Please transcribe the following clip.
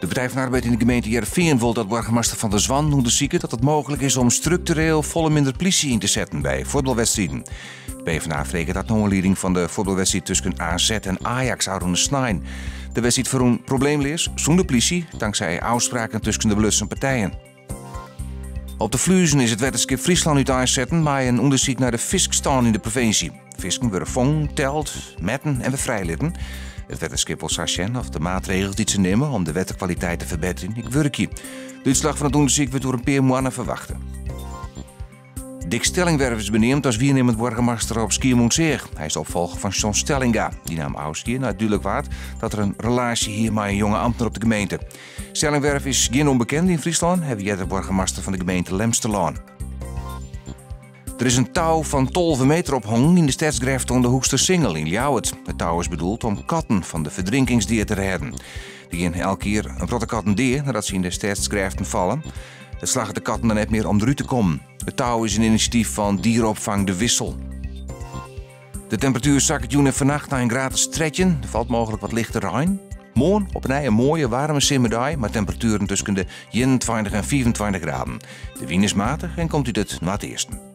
De Partij van de Arbeid in de gemeente Heerenveen wil dat burgemeester Van der Zwan onderzoeken dat het mogelijk is om structureel volle minder politie in te zetten bij voetbalwedstrijden. De PvdA vreegt dat naar aanleiding van de voetbalwedstrijd tussen AZ en Ajax uit de snijn. De wedstrijd voor een probleem is zonder politie, dankzij afspraken tussen de beluste partijen. Op de Vluizen is het wetenschap Friesland uit aanzetten, maar een onderzoek naar de viskstaan in de provincie. Visken worden vangen, teld, metten en bevrijden. Het wetenschap wil zien of de maatregelen die ze nemen om de wettenkwaliteit te verbeteren ik werken. De uitslag van het onderzoek wordt door een paar maanden verwachten. Dick Stellingwerf is benoemd als waarnemend burgemeester op Schiermonnikoog. Hij is de opvolger van John Stellinga. Die naam Oudskier nou duidelijk waard dat er een relatie hier met een jonge ambtenaar op de gemeente. Stellingwerf is geen onbekend in Friesland. Hij is de burgemeester van de gemeente Lemsterlaan. Er is een touw van 12 meter ophangen in de stadsgraft onder de Hoekste Singel in Ljouwert. Het touw is bedoeld om katten van de verdrinkingsdier te redden. Die gaan elke keer een protte katten dier nadat ze in de stadsgraften vallen. Het slagen de katten dan net meer om eruit te komen. Het touw is een initiatief van dierenopvang De Wissel. De temperatuur zakt en vannacht naar een gratis stretchen. Er valt mogelijk wat lichte rein. Morgen op een mooie warme simmerdag met temperaturen tussen de 21 en 24 graden. De wind is matig en komt uit het noordoosten.